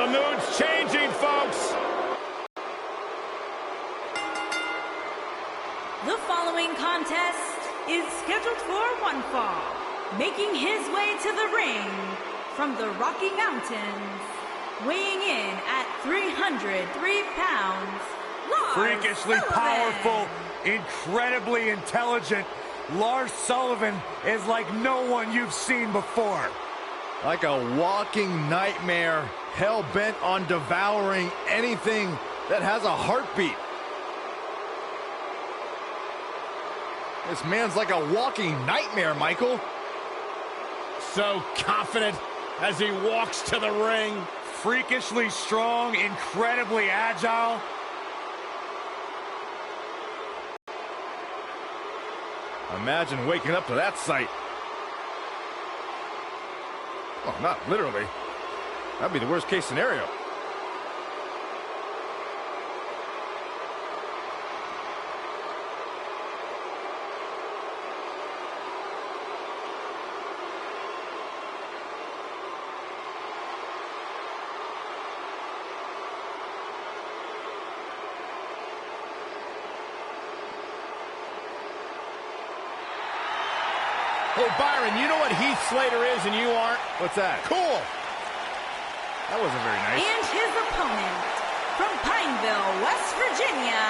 The mood's changing, folks. The following contest is scheduled for one fall. Making his way to the ring from the Rocky Mountains, weighing in at 303 pounds, Lars freakishly Sullivan. Powerful, incredibly intelligent. Lars Sullivan is like no one you've seen before. Like a walking nightmare, hell-bent on devouring anything that has a heartbeat. This man's like a walking nightmare, Michael. So confident as he walks to the ring. Freakishly strong, incredibly agile. Imagine waking up to that sight. Well, not literally. That'd be the worst case scenario. Hey, Byron, you know what Heath Slater is and you aren't? What's that? Cool. That wasn't very nice. And his opponent from Pineville, West Virginia,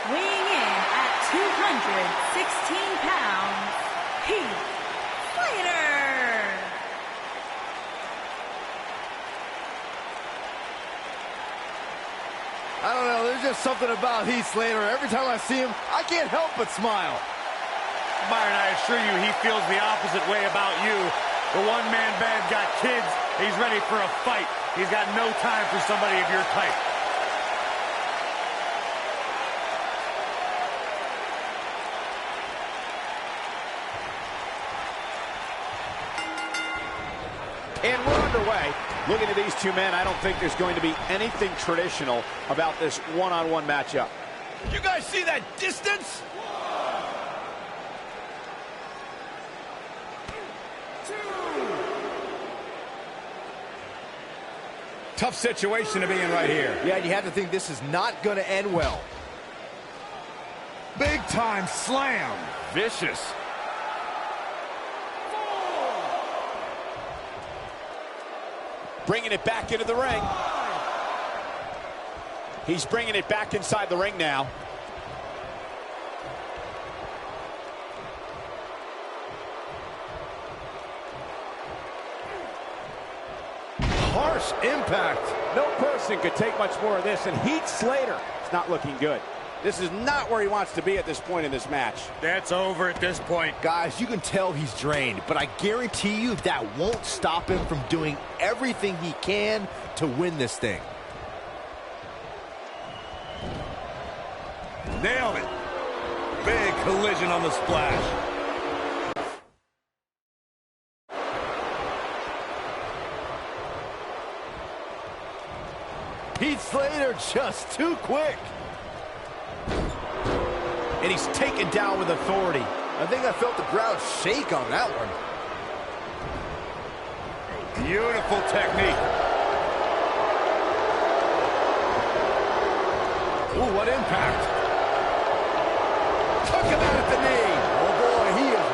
weighing in at 216 pounds, Heath Slater. I don't know, there's just something about Heath Slater. Every time I see him, I can't help but smile. Byron, I assure you, he feels the opposite way about you. The one-man band got kids. He's ready for a fight. He's got no time for somebody of your type. And we're underway. Looking at these two men, I don't think there's going to be anything traditional about this one-on-one matchup. You guys see that distance? Tough situation to be in right here. Yeah, you have to think this is not going to end well. Big time slam. Vicious. Bringing it back into the ring. He's bringing it back inside the ring now. Harsh impact. No person could take much more of this, and Heath Slater is not looking good. This is not where he wants to be at this point in this match. That's over at this point. Guys, you can tell he's drained, but I guarantee you that won't stop him from doing everything he can to win this thing. Nailed it. Big collision on the splash. Heath Slater just too quick. And he's taken down with authority. I think I felt the ground shake on that one. Beautiful technique. Ooh, what impact. Took him out at the knee. Oh boy, he is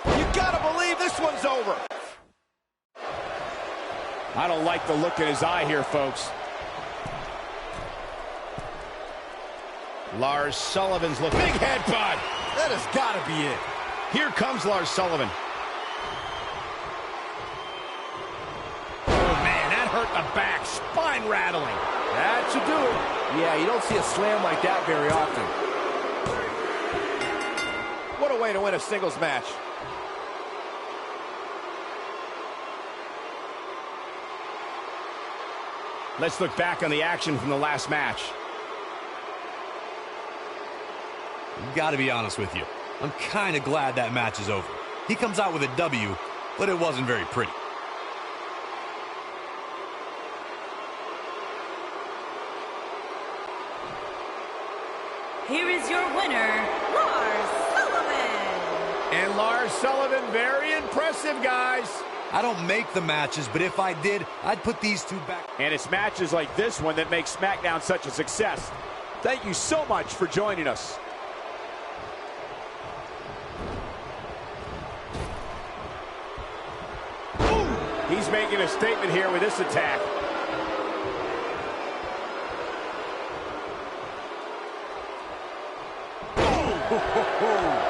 rolling. You gotta believe this one's over. I don't like the look in his eye here, folks. Lars Sullivan's looking. Big headbutt. That has got to be it. Here comes Lars Sullivan. Oh, man, that hurt the back. Spine rattling. That should do it. Yeah, you don't see a slam like that very often. What a way to win a singles match. Let's look back on the action from the last match. Gotta be honest with you, I'm kind of glad that match is over. He comes out with a W, but it wasn't very pretty. here is your winner, Lars Sullivan. And Lars Sullivan, very impressive, guys. I don't make the matches, but if I did, I'd put these two back. And it's matches like this one that make SmackDown such a success. Thank you so much for joining us. Ooh, he's making a statement here with this attack. Ooh.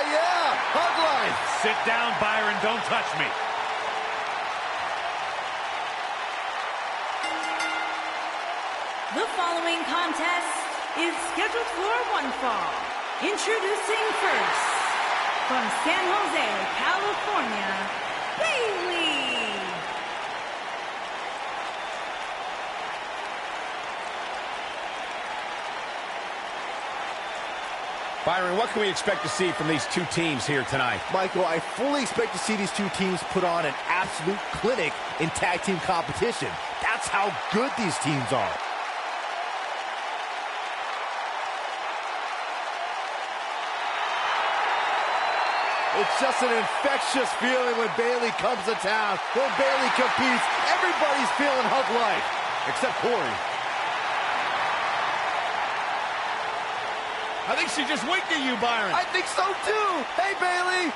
Yeah, hug life. Sit down, Byron. Don't touch me. The following contest is scheduled for one fall. Introducing first, from San Jose, California, Bailey. Byron, what can we expect to see from these two teams here tonight? Michael, I fully expect to see these two teams put on an absolute clinic in tag team competition. That's how good these teams are. It's just an infectious feeling when Bailey comes to town. When Bailey competes, everybody's feeling hug life, except Corey. I think she just winked at you, Byron. I think so, too. Hey, Bailey.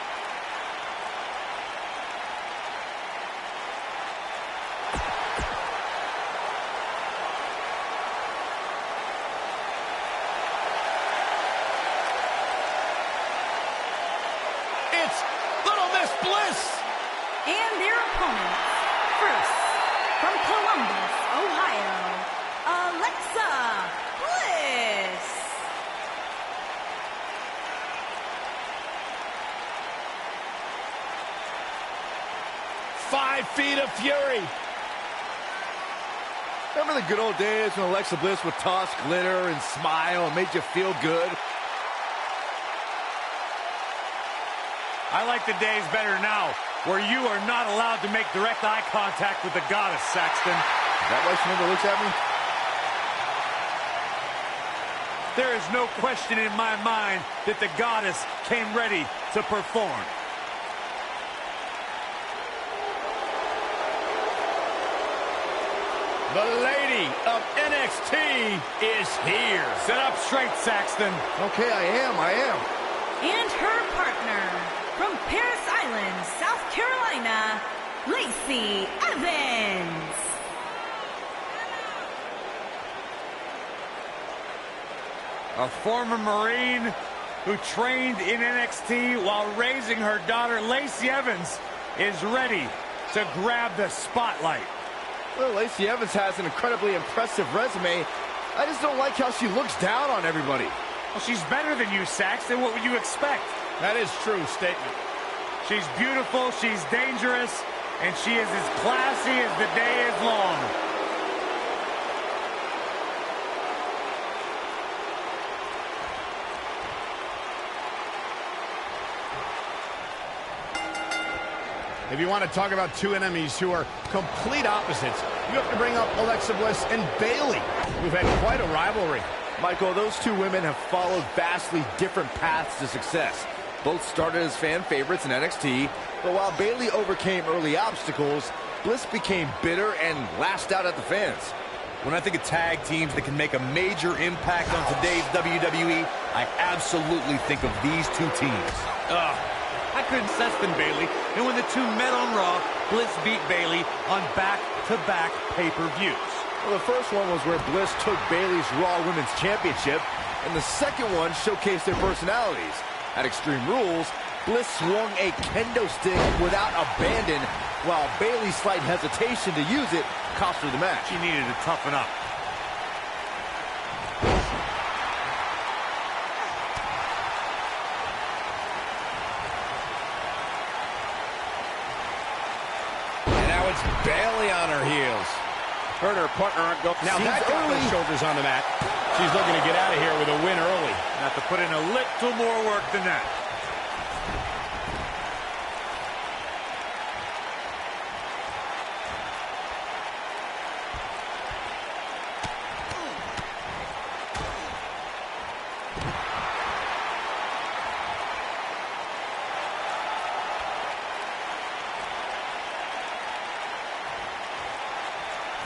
It's Little Miss Bliss. And their opponents, first, from Columbus, Ohio, Alexa Bliss. 5 feet of fury. Remember the good old days when Alexa Bliss would toss glitter and smile and made you feel good? I like the days better now, where you are not allowed to make direct eye contact with the goddess, Saxton. Is that why she never looks at me? There is no question in my mind that the goddess came ready to perform. The lady of NXT is here. Sit up straight, Saxton. Okay, I am. And her partner, from Paris Island, South Carolina, Lacey Evans. A former Marine who trained in NXT while raising her daughter, Lacey Evans, is ready to grab the spotlight. Well, Lacey Evans has an incredibly impressive resume. I just don't like how she looks down on everybody. Well, she's better than you, Saxton. What would you expect? That is true statement. She's beautiful, she's dangerous, and she is as classy as the day is long. If you want to talk about two enemies who are complete opposites, you have to bring up Alexa Bliss and Bayley, who've had quite a rivalry. Michael, those two women have followed vastly different paths to success. Both started as fan favorites in NXT, but while Bayley overcame early obstacles, Bliss became bitter and lashed out at the fans. When I think of tag teams that can make a major impact on today's WWE, I absolutely think of these two teams. I couldn't Seston Bayley, and when the two met on Raw, Bliss beat Bayley on back-to-back pay-per-views. Well, the first one was where Bliss took Bayley's Raw Women's Championship, and the second one showcased their personalities. At Extreme Rules, Bliss swung a kendo stick without abandon, while Bayley's slight hesitation to use it cost her the match. She needed to toughen up. Bayley on her heels. Her and her partner aren't going. Now that got those shoulders on the mat. She's looking to get out of here with a win early. Have to put in a little more work than that.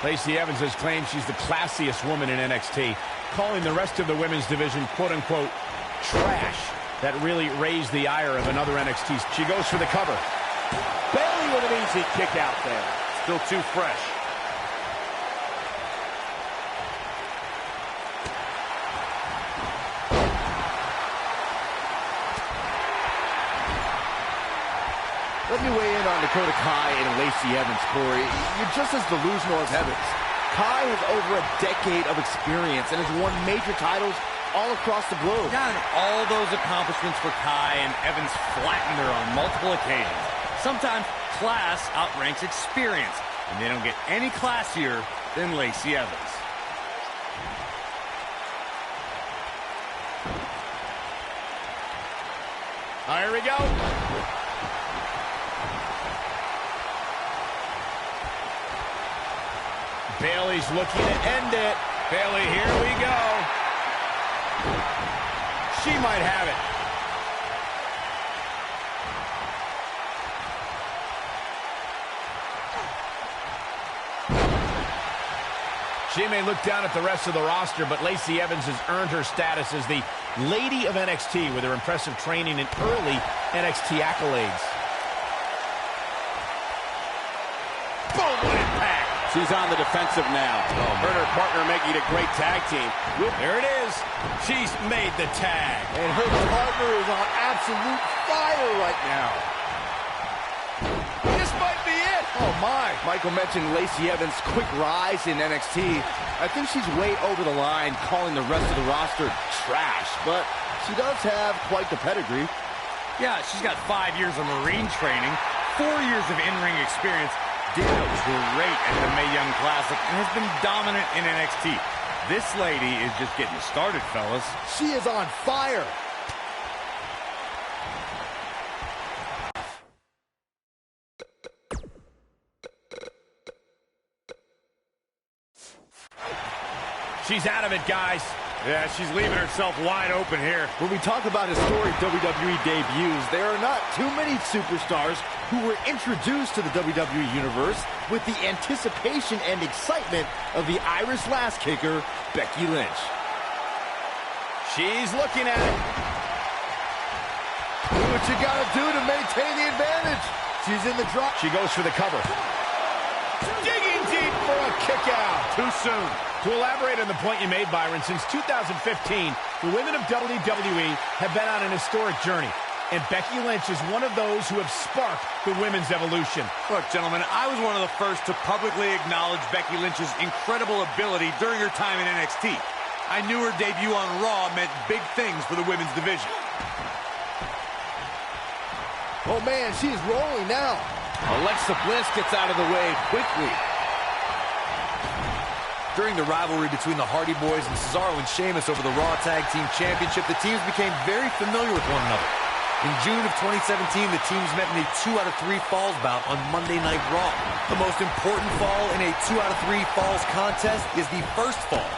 Lacey Evans has claimed she's the classiest woman in NXT, calling the rest of the women's division, quote-unquote, trash. That really raised the ire of another NXT. She goes for the cover. Bayley with an easy kick out there. Still too fresh. Let me weigh in on Dakota Kai and Lacey Evans, Corey. You're just as delusional as Evans. Kai has over a decade of experience and has won major titles all across the globe. Yeah, and all those accomplishments for Kai, and Evans flattened her on multiple occasions. Sometimes class outranks experience, and they don't get any classier than Lacey Evans. Here we go. Bayley's looking to end it. Bayley, here we go. She might have it. She may look down at the rest of the roster, but Lacey Evans has earned her status as the Lady of NXT with her impressive training and early NXT accolades. Boom, what impact! She's on the defensive now. Her and her partner making a great tag team. There it is. She's made the tag. And her partner is on absolute fire right now. This might be it. Oh, my. Michael mentioned Lacey Evans' quick rise in NXT. I think she's way over the line calling the rest of the roster trash, but she does have quite the pedigree. Yeah, she's got 5 years of Marine training, 4 years of in-ring experience, did great at the Mae Young Classic and has been dominant in NXT. This lady is just getting started, fellas. She is on fire. She's out of it, guys. Yeah, she's leaving herself wide open here. When we talk about historic WWE debuts, there are not too many superstars who were introduced to the WWE Universe with the anticipation and excitement of the Irish Lass Kicker, Becky Lynch. She's looking at it. Do what you gotta do to maintain the advantage. She's in the drop. She goes for the cover. Digging deep for a kick out. Too soon. To elaborate on the point you made, Byron, since 2015, the women of WWE have been on an historic journey. And Becky Lynch is one of those who have sparked the women's evolution. Look, gentlemen, I was one of the first to publicly acknowledge Becky Lynch's incredible ability during her time in NXT. I knew her debut on Raw meant big things for the women's division. Oh, man, she's rolling now. Alexa Bliss gets out of the way quickly. During the rivalry between the Hardy Boys and Cesaro and Sheamus over the Raw Tag Team Championship, the teams became very familiar with one another. In June of 2017, the teams met in a 2 out of 3 falls bout on Monday Night Raw. The most important fall in a 2 out of 3 falls contest is the first fall.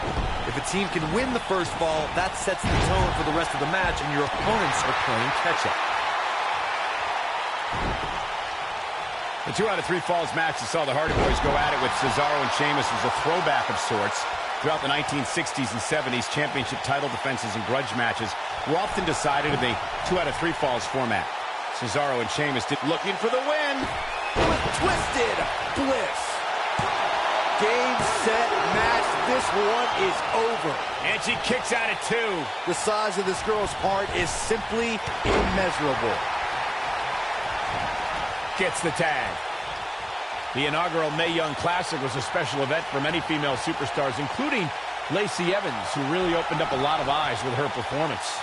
If a team can win the first fall, that sets the tone for the rest of the match, and your opponents are playing catch-up. The 2 out of 3 falls match that saw the Hardy Boys go at it with Cesaro and Sheamus was a throwback of sorts. Throughout the 1960s and 70s, championship title defenses and grudge matches were often decided in the 2 out of 3 falls format. Cesaro and Sheamus looking for the win. With Twisted Bliss. Game, set, match. This one is over. And she kicks at it too. The size of this girl's heart is simply immeasurable. Gets the tag. The inaugural Mae Young Classic was a special event for many female superstars, including Lacey Evans, who really opened up a lot of eyes with her performance.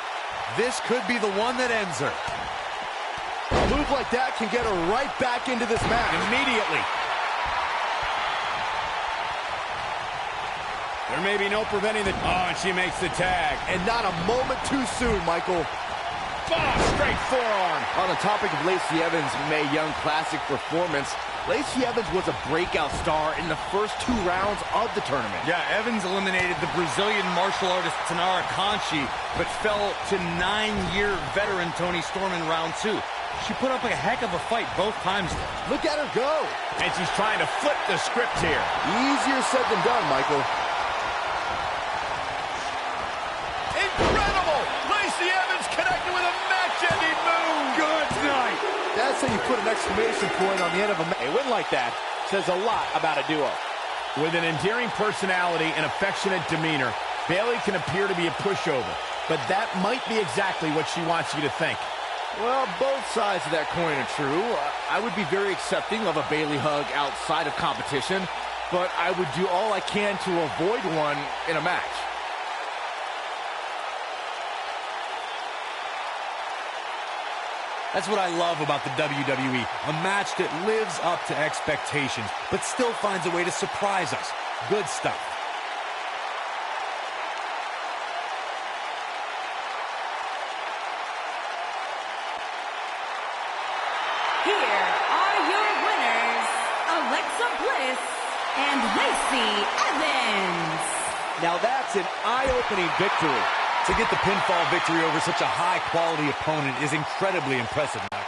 This could be the one that ends her. A move like that can get her right back into this match. Immediately. There may be no preventing the... Oh, and she makes the tag. And not a moment too soon, Michael. Oh, straight forearm. On the topic of Lacey Evans' Mae Young Classic performance, Lacey Evans was a breakout star in the first 2 rounds of the tournament. Yeah, Evans eliminated the Brazilian martial artist Tanara Conchi, but fell to 9-year veteran Toni Storm in round 2. She put up a heck of a fight both times. Look at her go. And she's trying to flip the script here. Easier said than done, Michael. Incredible! Lacey Evans connected with a match-ending move. Good night. That's how you put an exclamation point on the end of a match. A win like that says a lot about a duo. With an endearing personality and affectionate demeanor, Bayley can appear to be a pushover, but that might be exactly what she wants you to think. Well, both sides of that coin are true. I would be very accepting of a Bayley hug outside of competition, but I would do all I can to avoid one in a match. That's what I love about the WWE, a match that lives up to expectations, but still finds a way to surprise us. Good stuff. Here are your winners, Alexa Bliss and Lacey Evans. Now that's an eye-opening victory. To get the pinfall victory over such a high-quality opponent is incredibly impressive, Michael.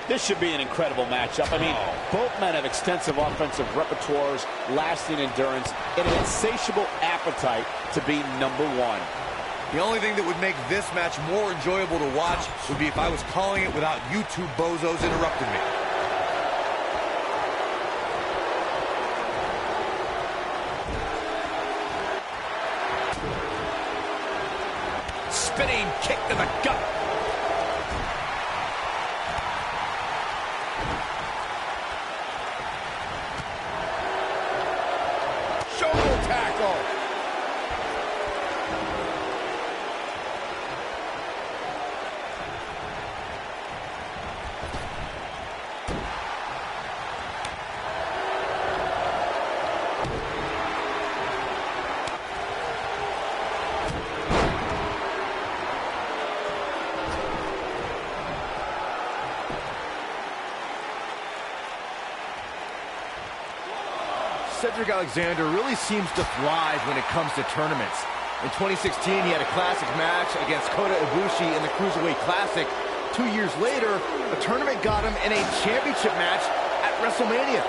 This should be an incredible matchup. I mean, both men have extensive offensive repertoires, lasting endurance, and an insatiable appetite to be number one. The only thing that would make this match more enjoyable to watch would be if I was calling it without you two bozos interrupting me. Spinning kick to the gut. Shoulder tackle. Cedric Alexander really seems to thrive when it comes to tournaments. In 2016, he had a classic match against Kota Ibushi in the Cruiserweight Classic. 2 years later, a tournament got him in a championship match at WrestleMania.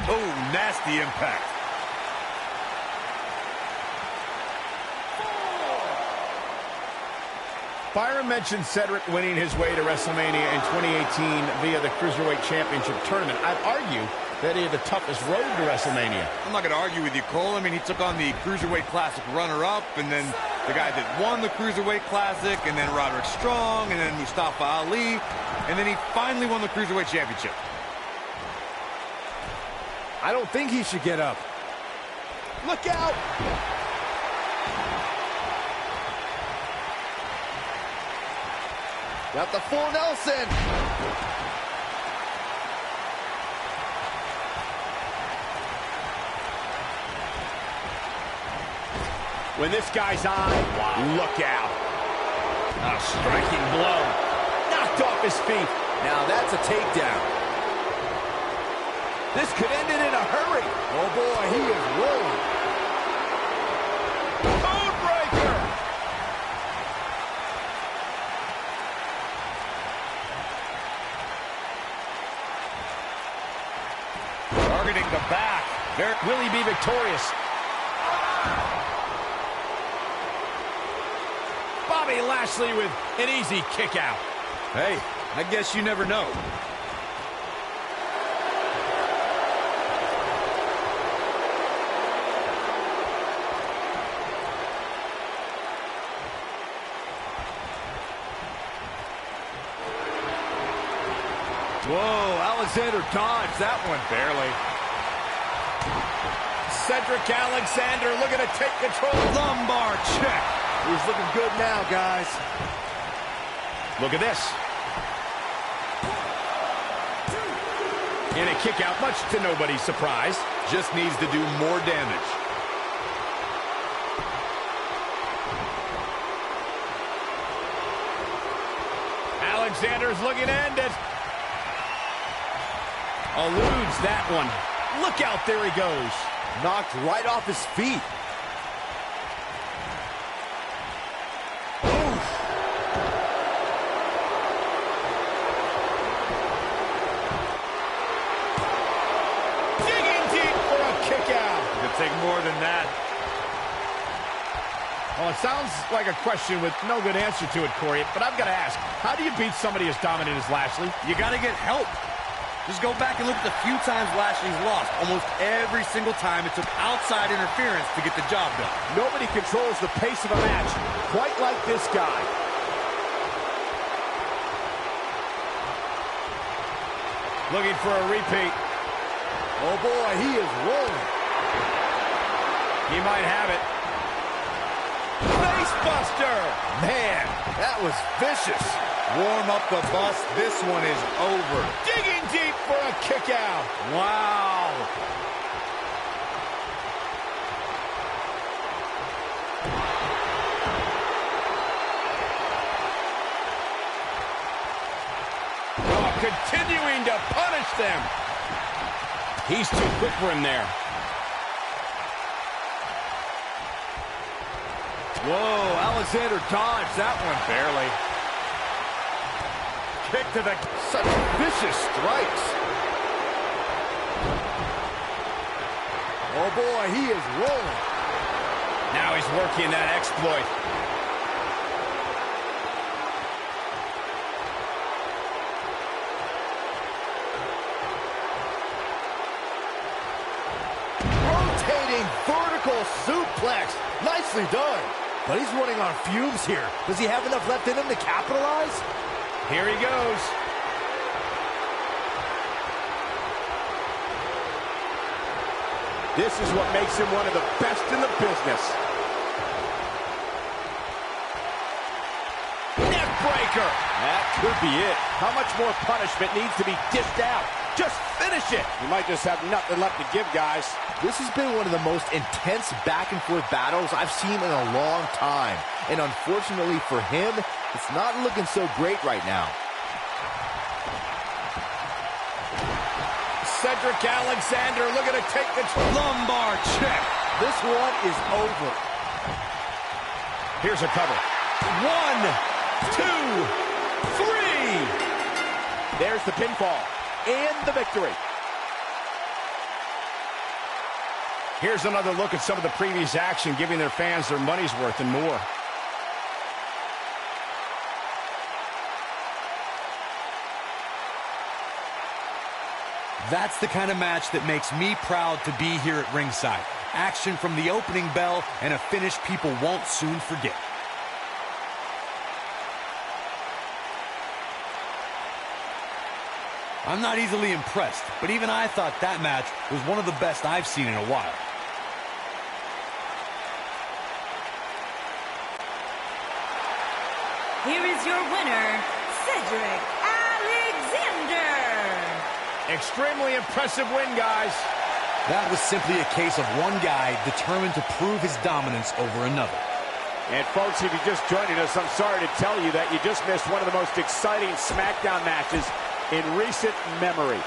Oh, nasty impact. Byron mentioned Cedric winning his way to WrestleMania in 2018 via the Cruiserweight Championship Tournament. I'd argue that he had the toughest road to WrestleMania. I'm not going to argue with you, Cole. I mean, he took on the Cruiserweight Classic runner-up, and then the guy that won the Cruiserweight Classic, and then Roderick Strong, and then Mustafa Ali, and then he finally won the Cruiserweight Championship. I don't think he should get up. Look out! Got the full Nelson. When this guy's on, look out. A striking blow. Knocked off his feet. Now that's a takedown. This could end it in a hurry. Oh boy, he is rolling. Codebreaker! Targeting the back. Will he be victorious? Bobby Lashley with an easy kick out. Hey, I guess you never know. Whoa, Alexander dodged that one. Barely. Cedric Alexander looking to take control. Lumbar check. He's looking good now, guys. Look at this. And a kick out, much to nobody's surprise. Just needs to do more damage. Alexander's looking to end it. Eludes that one. Look out, there he goes. Knocked right off his feet. Oof. Digging deep for a kick out. Could take more than that. Well, it sounds like a question with no good answer to it, Corey, but I've got to ask, how do you beat somebody as dominant as Lashley? You got to get help. Just go back and look at the few times Lashley's lost. Almost every single time it took outside interference to get the job done. Nobody controls the pace of a match quite like this guy. Looking for a repeat. Oh boy, he is rolling. He might have it. Facebuster! Man, that was vicious. Warm up the bus. This one is over. Digging deep for a kick out. Wow. Oh, continuing to punish them. He's too quick for him there. Whoa, Alexander dodged that one. Barely. Kick to the... Such vicious strikes. Oh boy, he is rolling. Now he's working that exploit. Rotating vertical suplex. Nicely done. But he's running on fumes here. Does he have enough left in him to capitalize? Here he goes. This is what makes him one of the best in the business. Neck breaker. That could be it. How much more punishment needs to be dished out? Just finish it. You might just have nothing left to give, guys. This has been one of the most intense back-and-forth battles I've seen in a long time. And unfortunately for him, it's not looking so great right now. Cedric Alexander looking to take the lumbar check. This one is over. Here's a cover. 1, 2, 3. There's the pinfall and the victory. Here's another look at some of the previous action, giving their fans their money's worth and more. That's the kind of match that makes me proud to be here at ringside. Action from the opening bell and a finish people won't soon forget. I'm not easily impressed, but even I thought that match was one of the best I've seen in a while. Here is your winner, Cedric Alexander. Extremely impressive win, guys. That was simply a case of one guy determined to prove his dominance over another. And folks, if you're just joining us, I'm sorry to tell you that you just missed one of the most exciting SmackDown matches in recent memory.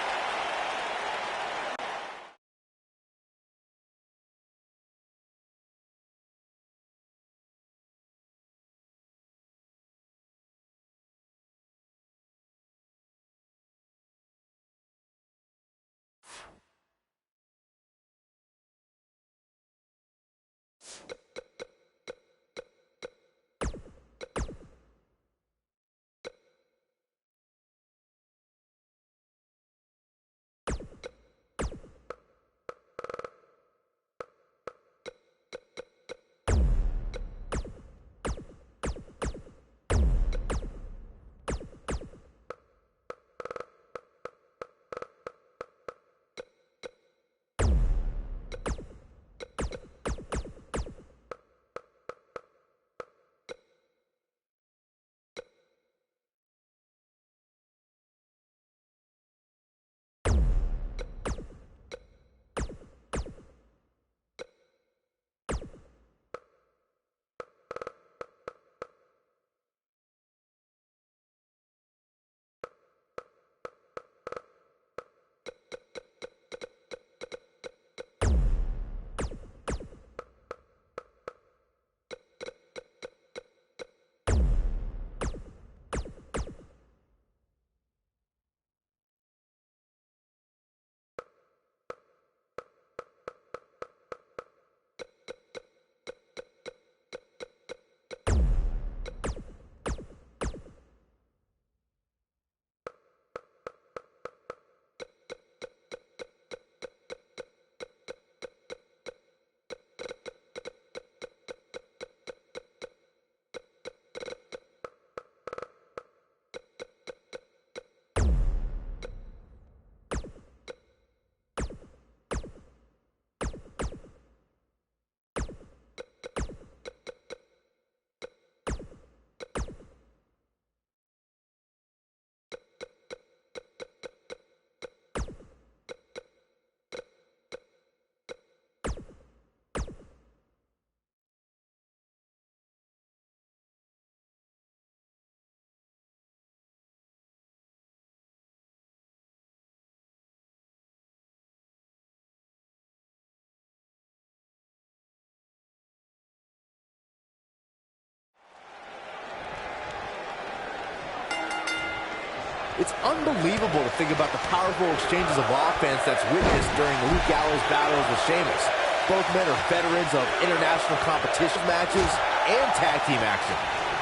It's unbelievable to think about the powerful exchanges of offense that's witnessed during Luke Gallows' battles with Sheamus. Both men are veterans of international competition matches and tag team action.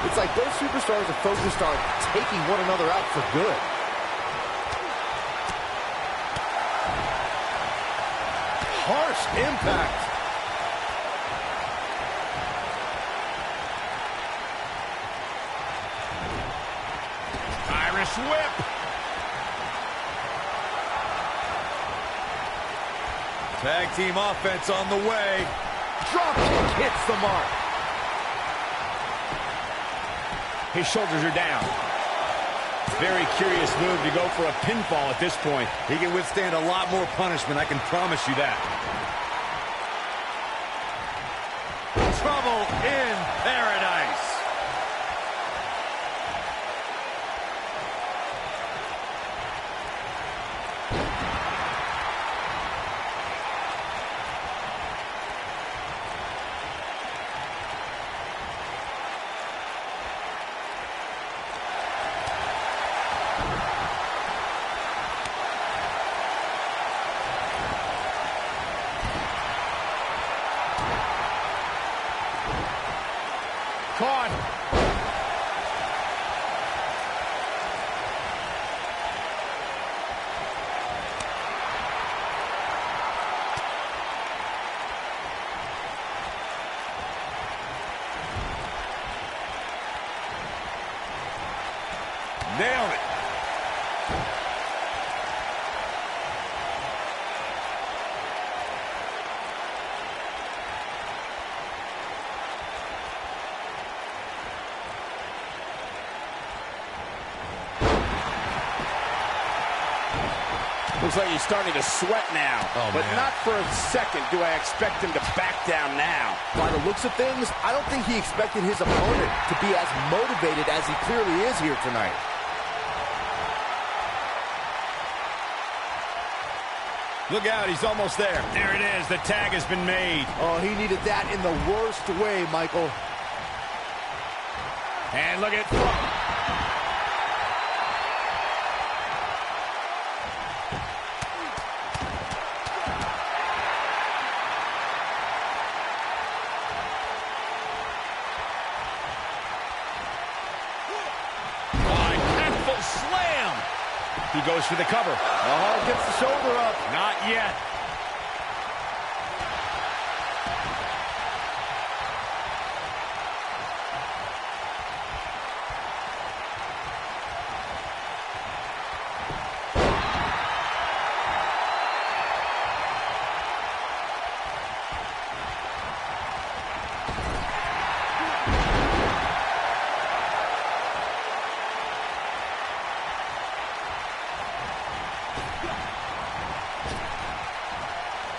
It's like both superstars are focused on taking one another out for good. Harsh impact. Irish whip. Tag team offense on the way. Drop kick hits the mark. His shoulders are down. Very curious move to go for a pinfall at this point. He can withstand a lot more punishment, I can promise you that. Trouble in paradise. Caught. Nailed it. Looks like he's starting to sweat now. But not for a second do I expect him to back down now. By the looks of things, I don't think he expected his opponent to be as motivated as he clearly is here tonight. Look out, he's almost there. There it is, the tag has been made. Oh, he needed that in the worst way, Michael. And look at slam. He goes for the cover. Oh, gets the shoulder up. Not yet.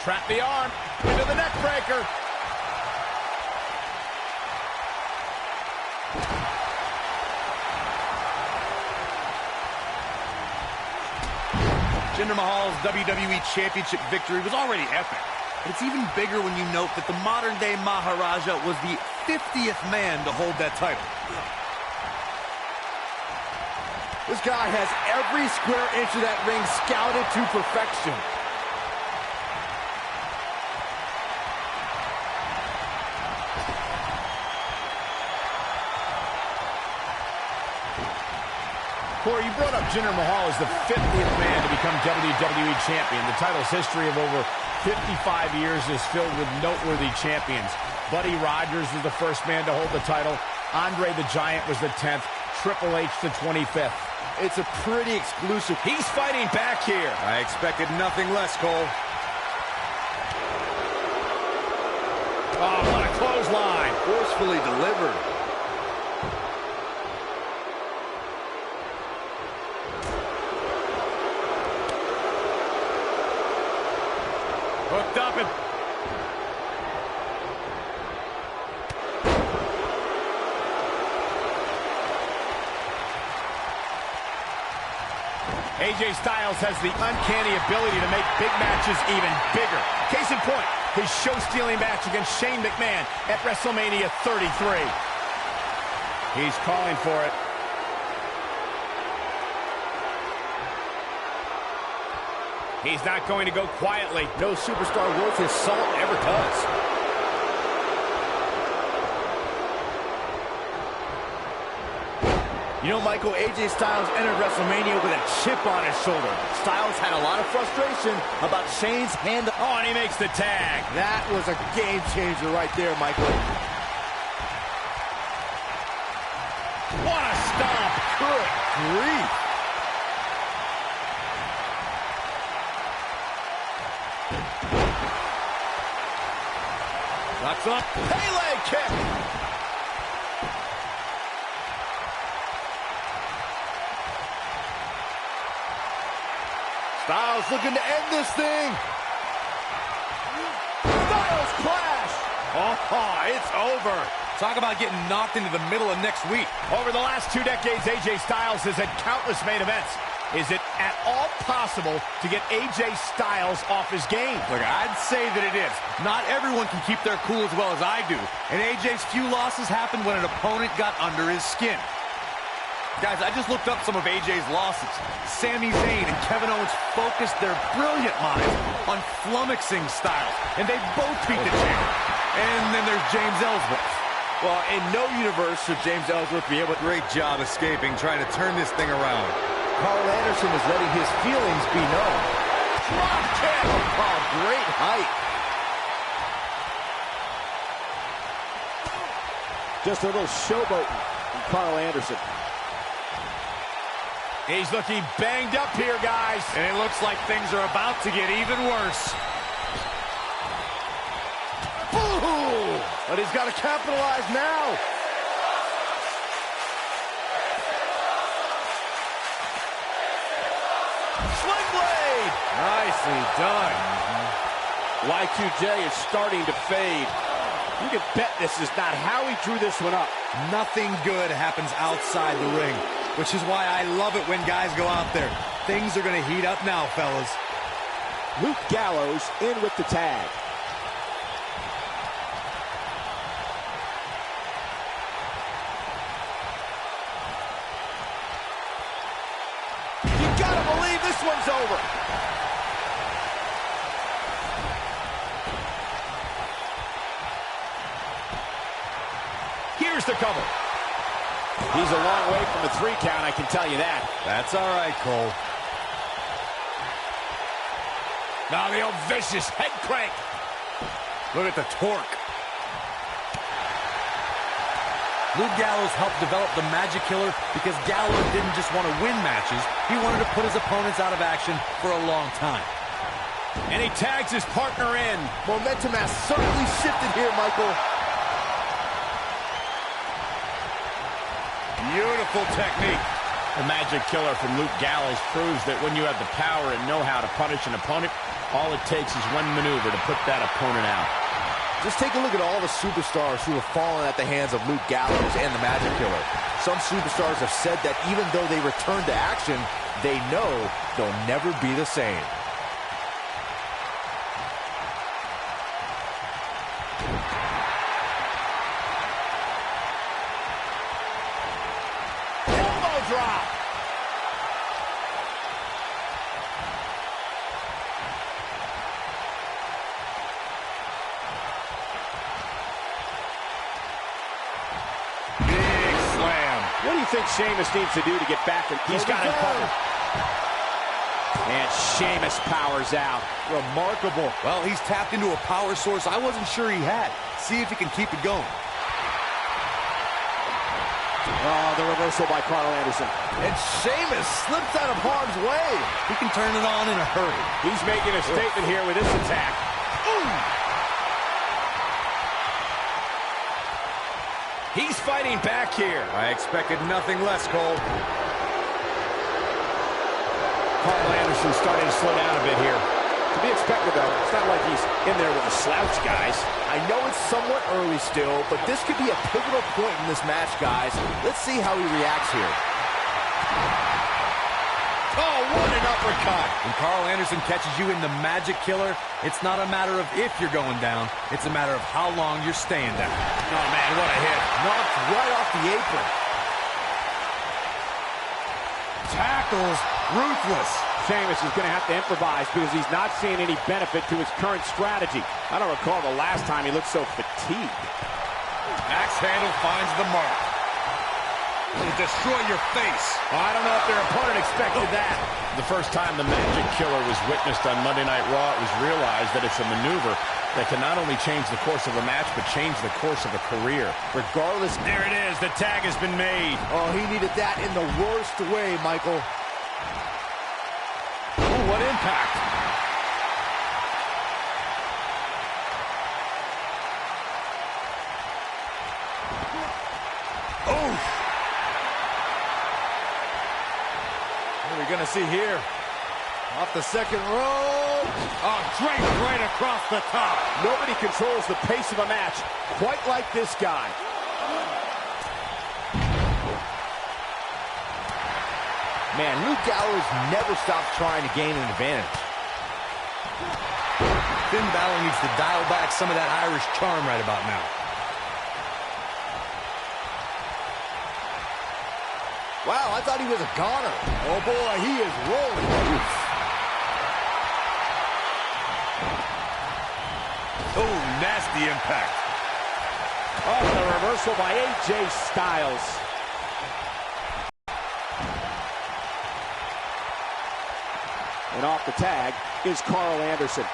Trap the arm into the neck breaker. Jinder Mahal's WWE Championship victory was already epic. But it's even bigger when you note that the modern-day Maharaja was the 50th man to hold that title. This guy has every square inch of that ring scouted to perfection. Corey, you brought up Jinder Mahal as the 50th man to become WWE Champion. The title's history of over 55 years is filled with noteworthy champions. Buddy Rogers was the first man to hold the title. Andre the Giant was the 10th. Triple H the 25th. It's a pretty exclusive. He's fighting back here. I expected nothing less, Cole. Oh, what a clothesline. Forcefully delivered. Hooked up and... AJ Styles has the uncanny ability to make big matches even bigger. Case in point, his show-stealing match against Shane McMahon at WrestleMania 33. He's calling for it. He's not going to go quietly. No superstar worth his salt ever does. You know, Michael, AJ Styles entered WrestleMania with a chip on his shoulder. Styles had a lot of frustration about Shane's hand. Oh, and he makes the tag. That was a game changer right there, Michael. What a stomp. Good grief. Knocks up. Pele kick. Styles looking to end this thing. Styles clash. Oh, it's over. Talk about getting knocked into the middle of next week. Over the last 2 decades, AJ Styles has had countless main events. Is it at all possible to get AJ Styles off his game? Look, I'd say that it is. Not everyone can keep their cool as well as I do. And AJ's few losses happened when an opponent got under his skin. Guys, I just looked up some of AJ's losses. Sami Zayn and Kevin Owens focused their brilliant minds on flummoxing Styles, and they both beat the champ. And then there's James Ellsworth. Well, in no universe should James Ellsworth be able to... Great job escaping, trying to turn this thing around. Carl Anderson is letting his feelings be known. Drop kick! Oh, great height. Just a little showboating from Carl Anderson. He's looking banged up here, guys. And it looks like things are about to get even worse. Boo-hoo! But he's got to capitalize now. Sling blade! Nicely done. Y2J is starting to fade. You can bet this is not how he drew this one up. Nothing good happens outside the ring, which is why I love it when guys go out there. Things are going to heat up now, fellas. Luke Gallows in with the tag. You gotta believe this one's over. Here's the cover. He's a long way from a 3 count, I can tell you that. That's all right, Cole. Now the old vicious head crank. Look at the torque. Luke Gallows helped develop the Magic Killer because Gallows didn't just want to win matches. He wanted to put his opponents out of action for a long time. And he tags his partner in. Momentum has certainly shifted here, Michael. Beautiful technique. The Magic Killer from Luke Gallows proves that when you have the power and know-how to punish an opponent, all it takes is one maneuver to put that opponent out. Just take a look at all the superstars who have fallen at the hands of Luke Gallows and the Magic Killer. Some superstars have said that even though they return to action, they know they'll never be the same. Elbow drop. Big slam. What do you think Sheamus needs to do to get back? He's got it covered. And Sheamus powers out. Remarkable. Well, he's tapped into a power source I wasn't sure he had. See if he can keep it going. Oh, the reversal by Carl Anderson. And Sheamus slips out of harm's way. He can turn it on in a hurry. He's making a statement here with this attack. He's fighting back here. I expected nothing less, Cole. Carl Anderson starting to slow down a bit here. To be expected, though. It's not like he's in there with a slouch, guys. I know it's somewhat early still, but this could be a pivotal point in this match, guys. Let's see how he reacts here. Oh, what an uppercut. When Carl Anderson catches you in the Magic Killer, it's not a matter of if you're going down. It's a matter of how long you're staying down. Oh, man, what a hit. Knocked right off the apron. tackles ruthless. Sheamus is going to have to improvise because he's not seeing any benefit to his current strategy. I don't recall the last time he looked so fatigued. Axe handle finds the mark. It'll destroy your face. Well, I don't know if their opponent expected that. The first time the Magic Killer was witnessed on Monday Night Raw, it was realized that it's a maneuver that can not only change the course of a match, but change the course of a career. Regardless. There it is. The tag has been made. Oh, he needed that in the worst way, Michael. Oh, what impact. Oh! What are we going to see here? Off the second rope. Oh, draped right across the top. Nobody controls the pace of a match quite like this guy. Man, Luke Gallows never stops trying to gain an advantage. Finn Balor needs to dial back some of that Irish charm right about now. Wow, I thought he was a goner. Oh boy, he is rolling. Oof. Oh, nasty impact. Oh, the reversal by AJ Styles. And off the tag is Carl Anderson.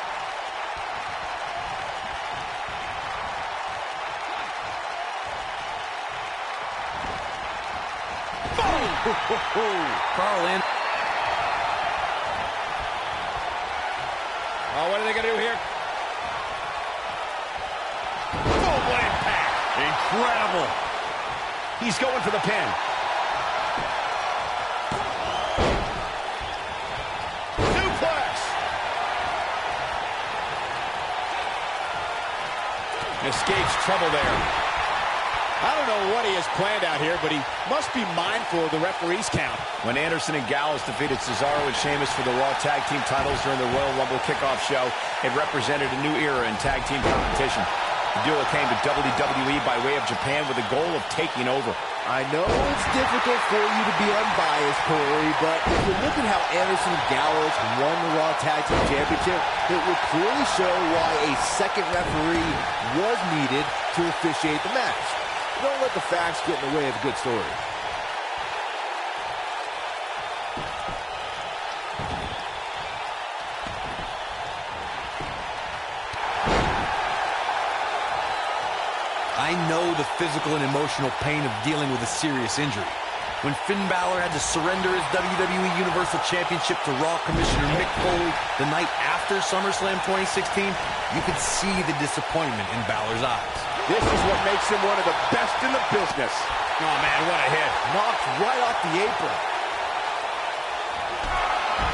Carl in. Oh, what are they going to do here? Oh, what impact. Incredible. He's going for the pin. Suplex. Escapes trouble there. I don't know what he has planned out here, but he must be mindful of the referee's count. When Anderson and Gallows defeated Cesaro and Sheamus for the Raw Tag Team titles during the Royal Rumble kickoff show, it represented a new era in tag team competition. The duo came to WWE by way of Japan with the goal of taking over. I know it's difficult for you to be unbiased, Corey, but if you look at how Anderson and Gallows won the Raw Tag Team Championship, it would clearly show why a second referee was needed to officiate the match. Don't let the facts get in the way of a good story. I know the physical and emotional pain of dealing with a serious injury. When Finn Balor had to surrender his WWE Universal Championship to Raw Commissioner Mick Foley the night after SummerSlam 2016, you could see the disappointment in Balor's eyes. This is what makes him one of the best in the business. Oh, man, what a hit. Knocked right off the apron.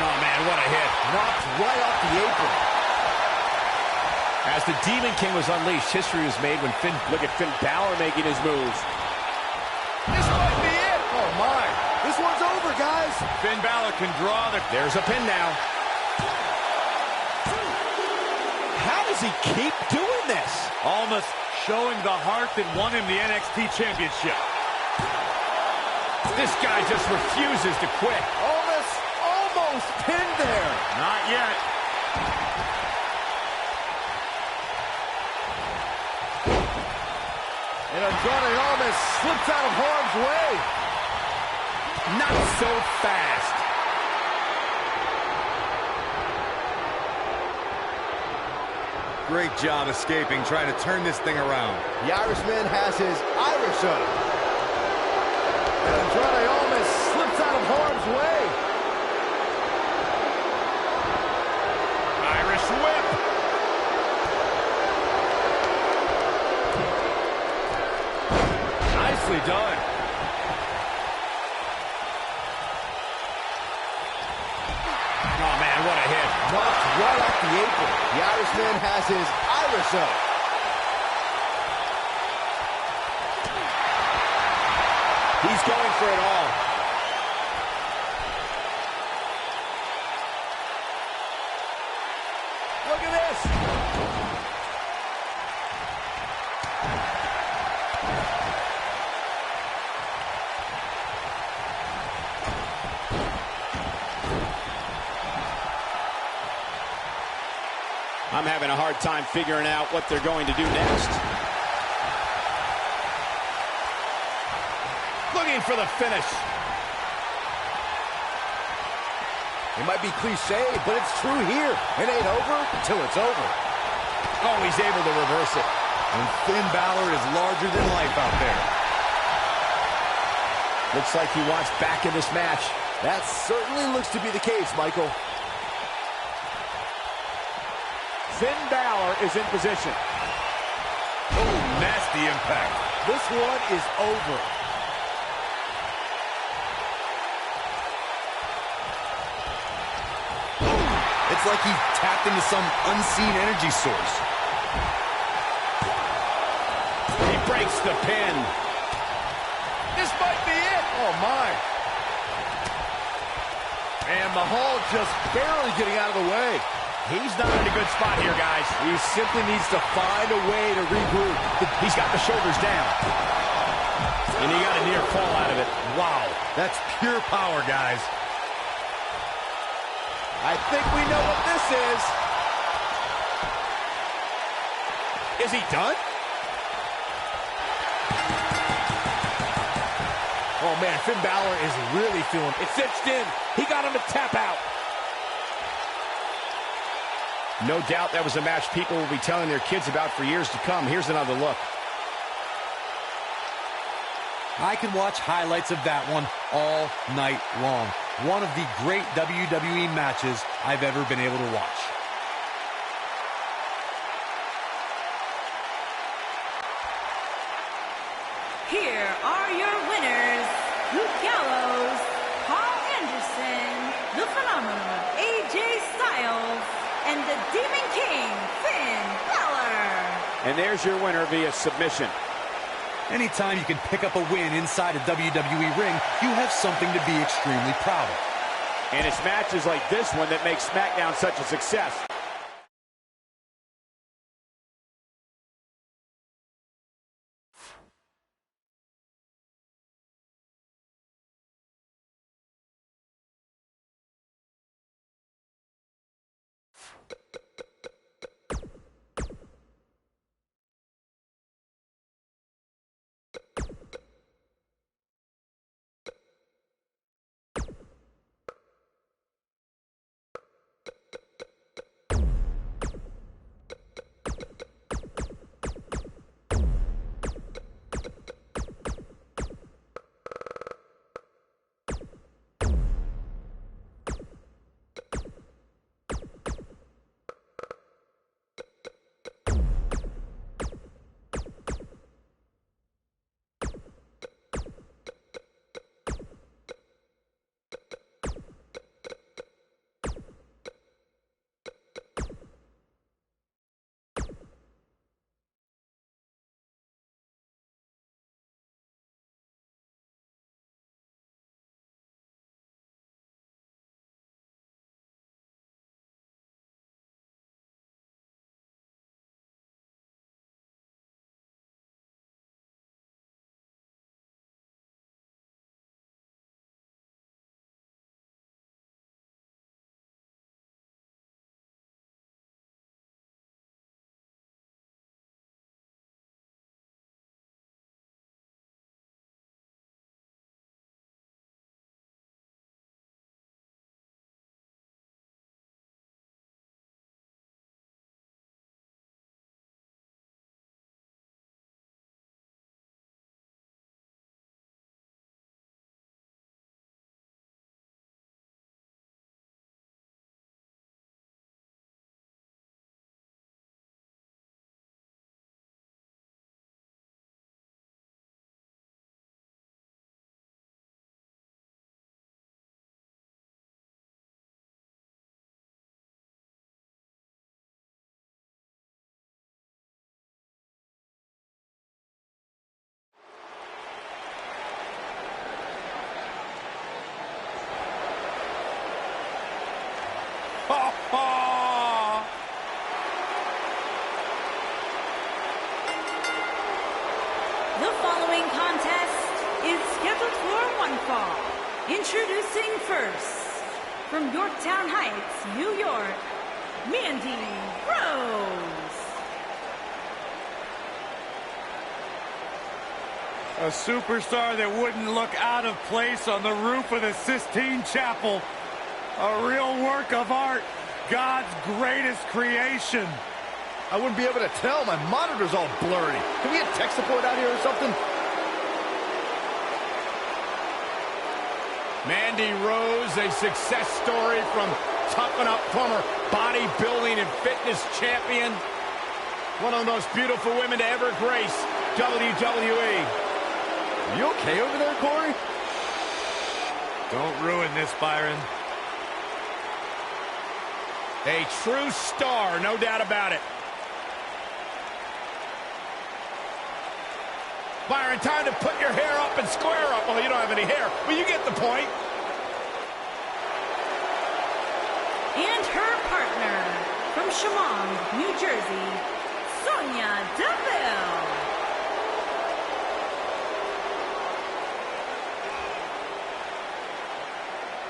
Oh, man, what a hit. Knocked right off the apron. As the Demon King was unleashed, history was made when look at Finn Balor making his moves. This might be it. Oh, my. This one's over, guys. Finn Balor can draw the... There's a pin now. How does he keep doing this? Almost showing the heart that won him the NXT Championship. This guy just refuses to quit. Almost pinned there. Not yet. And Andrade almost slips out of harm's way. Not so fast. Great job escaping, trying to turn this thing around. The Irishman has his Irish up. And Andrade almost slips out of harm's way. Irish whip. Nicely done. Oh, man, what a hit. Knocked right off the apron. The Irishman has his Irish up. He's going for it all. Look at this. I'm having a hard time figuring out what they're going to do next. Looking for the finish. It might be cliche, but it's true here. It ain't over till it's over. Oh, he's able to reverse it. And Finn Balor is larger than life out there. Looks like he wants back in this match. That certainly looks to be the case, Michael. Finn Balor is in position. Oh, nasty impact. This one is over. It's like he tapped into some unseen energy source. He breaks the pin. This might be it. Oh, my. And Mahal just barely getting out of the way. He's not in a good spot here, guys. He simply needs to find a way to regroup. He's got the shoulders down. And he got a near fall out of it. Wow, that's pure power, guys. I think we know what this is. Is he done? Oh, man, Finn Balor is really feeling it. It's cinched in. He got him to tap out. No doubt that was a match people will be telling their kids about for years to come. Here's another look. I can watch highlights of that one all night long. One of the great WWE matches I've ever been able to watch. Here are your winners, Luke Gallows, Paul Anderson, the phenomenal AJ Styles, and the Demon King, Finn Balor. And there's your winner via submission. Anytime you can pick up a win inside a WWE ring, you have something to be extremely proud of. And it's matches like this one that make SmackDown such a success. The following contest is scheduled for one fall. Introducing first, from Yorktown Heights, New York, Mandy Rose. A superstar that wouldn't look out of place on the roof of the Sistine Chapel. A real work of art. God's greatest creation. I wouldn't be able to tell. My monitor's all blurry. Can we get tech support out here or something? Mandy Rose, a success story from toughen up former bodybuilding and fitness champion. One of the most beautiful women to ever grace WWE. Are you okay over there, Corey? Don't ruin this, Byron. A true star, no doubt about it. Byron, time to put your hair up and square up. Well, you don't have any hair, but you get the point. And her partner, from Chemung, New Jersey, Sonya Deville.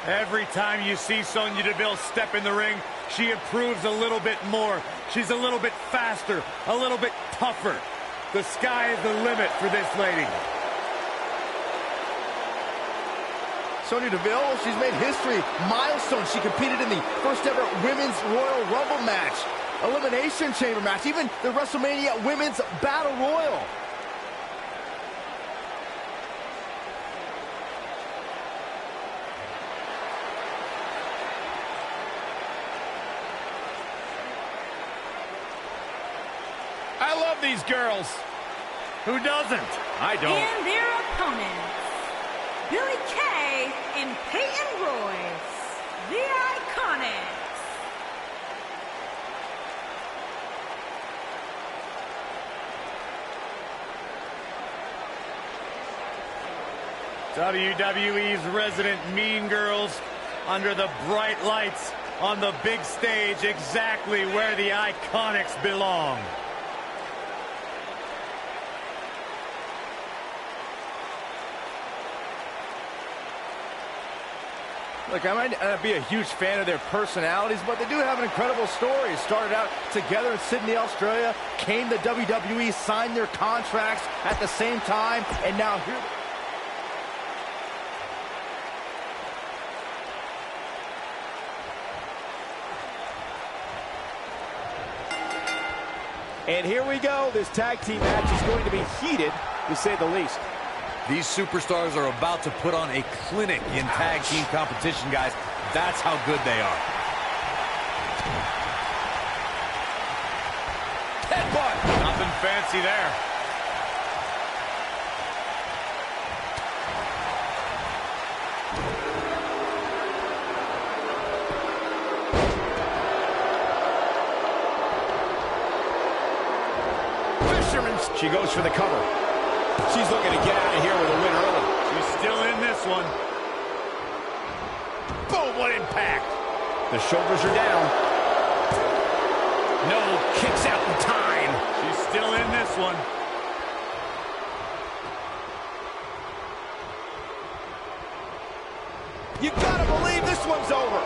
Every time you see Sonya Deville step in the ring, she improves a little bit more. She's a little bit faster, a little bit tougher. The sky is the limit for this lady. Sonya Deville, she's made history. Milestone. She competed in the first ever Women's Royal Rumble match, Elimination Chamber match, even the WrestleMania Women's Battle Royal. I love these girls. Who doesn't? I don't. And their opponents, Billie Kay and Peyton Royce, the Iconics. WWE's resident Mean Girls under the bright lights on the big stage, exactly where the Iconics belong. Look, I might not be a huge fan of their personalities, but they do have an incredible story. Started out together in Sydney, Australia, came to WWE, signed their contracts at the same time, and now here... And here we go. This tag team match is going to be heated, to say the least. These superstars are about to put on a clinic in tag team competition, guys. That's how good they are. Headbutt. Nothing fancy there. Fisherman. She goes for the cover. She's looking to get out of here with a win early. She's still in this one. Boom, what impact. The shoulders are down. No, kicks out in time. She's still in this one. You gotta believe this one's over.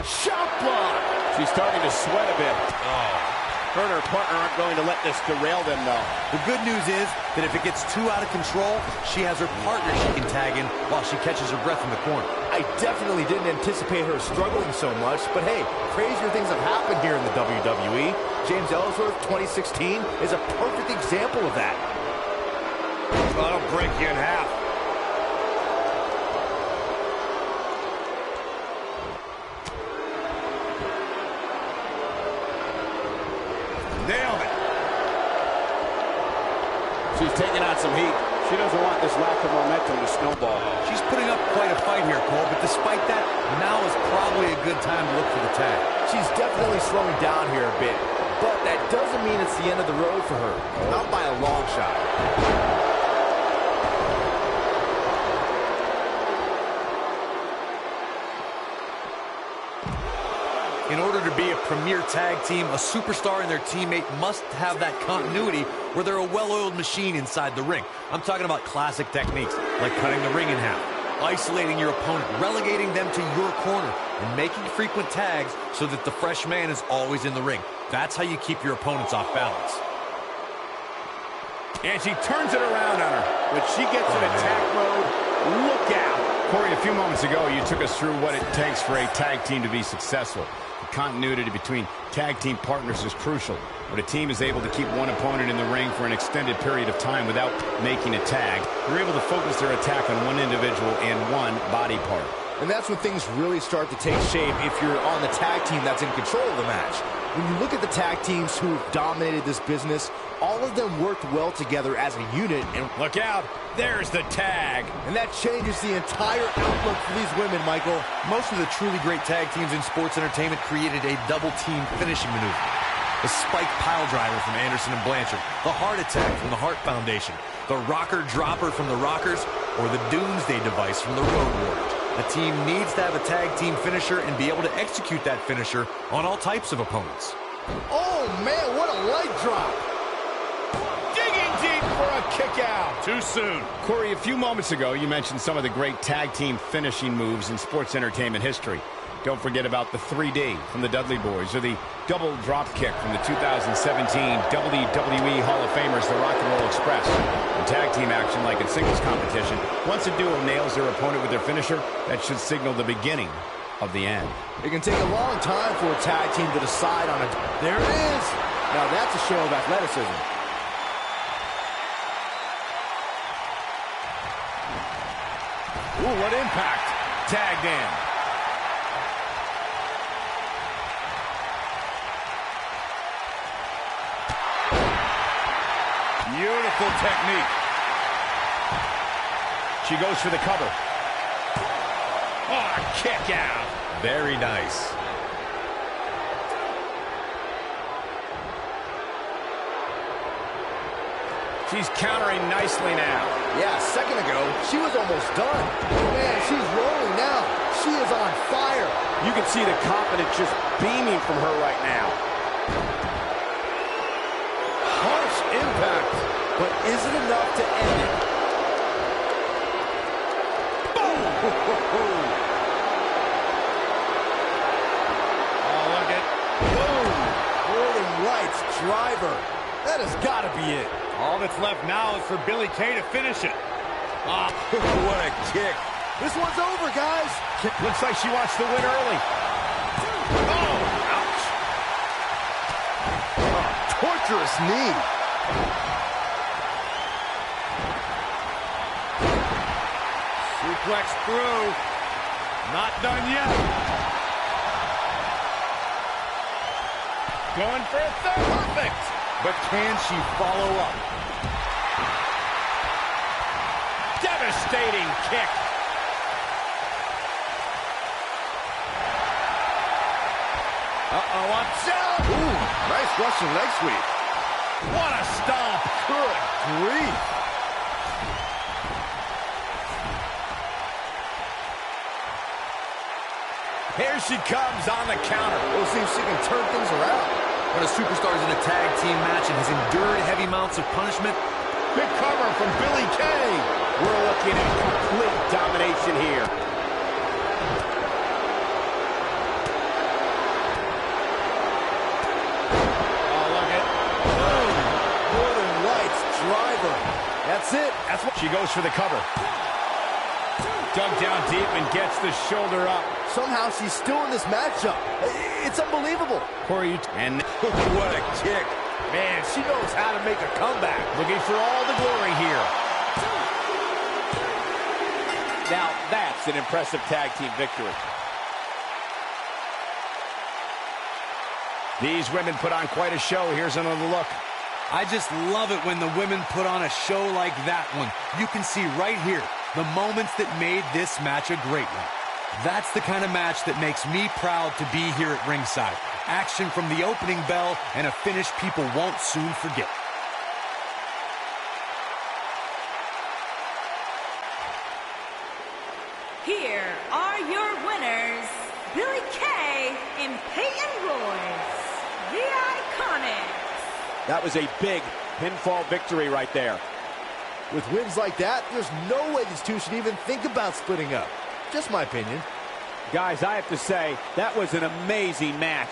Shot block. She's starting to sweat a bit. Her and her partner aren't going to let this derail them, though. The good news is that if it gets too out of control, she has her partner she can tag in while she catches her breath in the corner. I definitely didn't anticipate her struggling so much, but hey, crazier things have happened here in the WWE. James Ellsworth, 2016, is a perfect example of that. That'll break you in half. Nailed it. She's taking on some heat. She doesn't want this lack of momentum to snowball. She's putting up quite a fight here, Cole, but despite that, now is probably a good time to look for the tag. She's definitely slowing down here a bit, but that doesn't mean it's the end of the road for her. Not by a long shot. In order to be a premier tag team, a superstar and their teammate must have that continuity where they're a well-oiled machine inside the ring. I'm talking about classic techniques, like cutting the ring in half, isolating your opponent, relegating them to your corner, and making frequent tags so that the fresh man is always in the ring. That's how you keep your opponents off balance. And she turns it around on her. When she gets in attack mode, look out. Corey, a few moments ago, you took us through what it takes for a tag team to be successful. The continuity between tag team partners is crucial. When a team is able to keep one opponent in the ring for an extended period of time without making a tag, they're able to focus their attack on one individual and one body part. And that's when things really start to take shape if you're on the tag team that's in control of the match. When you look at the tag teams who have dominated this business, all of them worked well together as a unit. And look out, there's the tag. And that changes the entire outlook for these women, Michael. Most of the truly great tag teams in sports entertainment created a double team finishing maneuver. The spike pile driver from Anderson and Blanchard, the heart attack from the Hart Foundation, the rocker dropper from the Rockers, or the doomsday device from the Road Warriors. A team needs to have a tag team finisher and be able to execute that finisher on all types of opponents. Oh, man, what a leg drop. Digging deep for a kick out. Too soon. Corey, a few moments ago, you mentioned some of the great tag team finishing moves in sports entertainment history. Don't forget about the 3D from the Dudley Boys, or the double drop kick from the 2017 WWE Hall of Famers, the Rock and Roll Express. In tag team action, like in singles competition, once a duo nails their opponent with their finisher, that should signal the beginning of the end. It can take a long time for a tag team to decide on it. There it is. Now that's a show of athleticism. Ooh, what impact. Tagged in. Beautiful technique. She goes for the cover. Oh, a kick out. Very nice. She's countering nicely now. Yeah, a second ago, she was almost done. Man, she's rolling now. She is on fire. You can see the confidence just beaming from her right now. Harsh impact, but is it enough to end it? Boom! Oh, look at. Boom! Northern Lights driver. That has got to be it. All that's left now is for Billie Kay to finish it. Ah, what a kick. This one's over, guys. Looks like she wants to win early. Oh, ouch. Torturous knee. Suplex through. Not done yet. Going for a third. Perfect. But can she follow up? Devastating kick. Uh-oh, watch out. Ooh, nice Russian leg sweep. What a stomp. Good grief. Here she comes on the counter. We'll see if she can turn things around. When a superstar is in a tag team match and has endured heavy amounts of punishment, Big cover from Billie Kay. We're looking at complete domination here. Oh, look at. Boom. Northern Lights driver. That's it. That's what she goes for the cover. Dug down deep and gets the shoulder up. Somehow she's still in this matchup. It's unbelievable. Corey, and What a kick. Man, she knows how to make a comeback. looking for all the glory here. Now that's an impressive tag team victory. These women put on quite a show. Here's another look. I just love it when the women put on a show like that one. You can see right here the moments that made this match a great one. That's the kind of match that makes me proud to be here at ringside. Action from the opening bell and a finish people won't soon forget. Here are your winners, Billie Kay and Peyton Royce, the Iconics. That was a big pinfall victory right there. With wins like that, there's no way these two should even think about splitting up. Just my opinion. Guys, I have to say, that was an amazing match.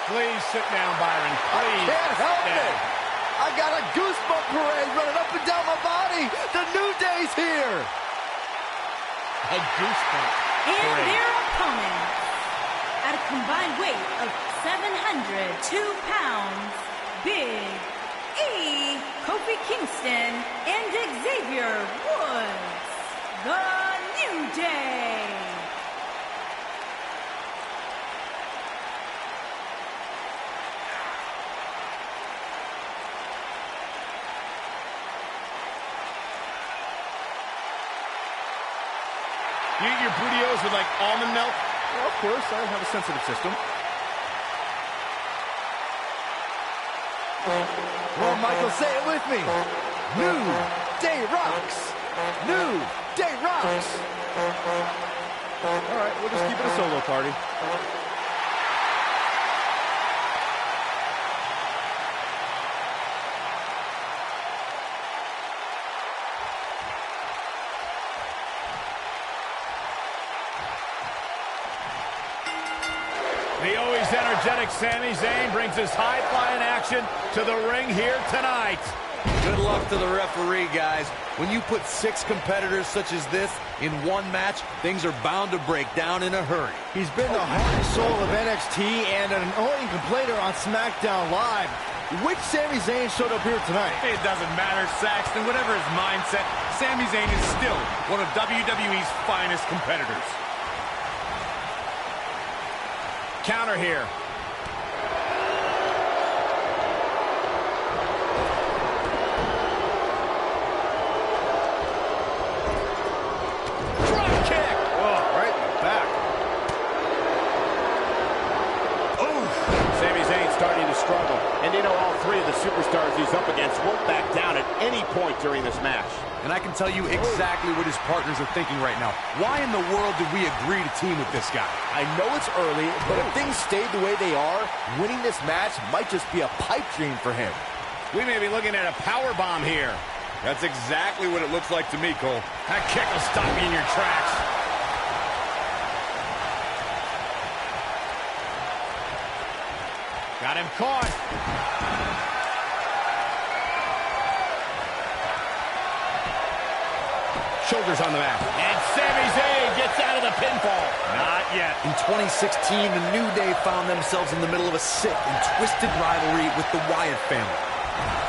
Please sit down, Byron. Please. I can't help sit down. it. I got a goosebump parade running up and down my body. The New Day's here. A goosebump And parade. their opponents, at a combined weight of 702 pounds, Big E, Kofi Kingston, and Xavier Woods, the New Day. You eat your burritos with, like, almond milk? Well, of course, I have a sensitive system. Well, Michael, say it with me. New Day rocks. New Day rocks. All right, we'll just keep it a solo party. The always energetic Sami Zayn brings his high-flying action to the ring here tonight. Good luck to the referee, guys. When you put 6 competitors such as this in one match, things are bound to break down in a hurry. He's been the heart and soul of NXT and an annoying complainer on SmackDown Live. Which Sami Zayn showed up here tonight? It doesn't matter, Saxton. Whatever his mindset, Sami Zayn is still one of WWE's finest competitors. Counter here. Drop kick. Oh, right in the back. Sami Zayn starting to struggle. And you know, all 3 of the superstars he's up against won't back down at any point during this match. And I can tell you exactly what his partners are thinking right now. Why in the world did we agree to team with this guy? I know it's early, but if things stayed the way they are, winning this match might just be a pipe dream for him. We may be looking at a power bomb here. That's exactly what it looks like to me, Cole. That kick will stop you in your tracks. Got him caught. Shoulders on the mat. And Sami Zayn gets out of the pinfall. Not yet. In 2016, the New Day found themselves in the middle of a sick and twisted rivalry with the Wyatt family.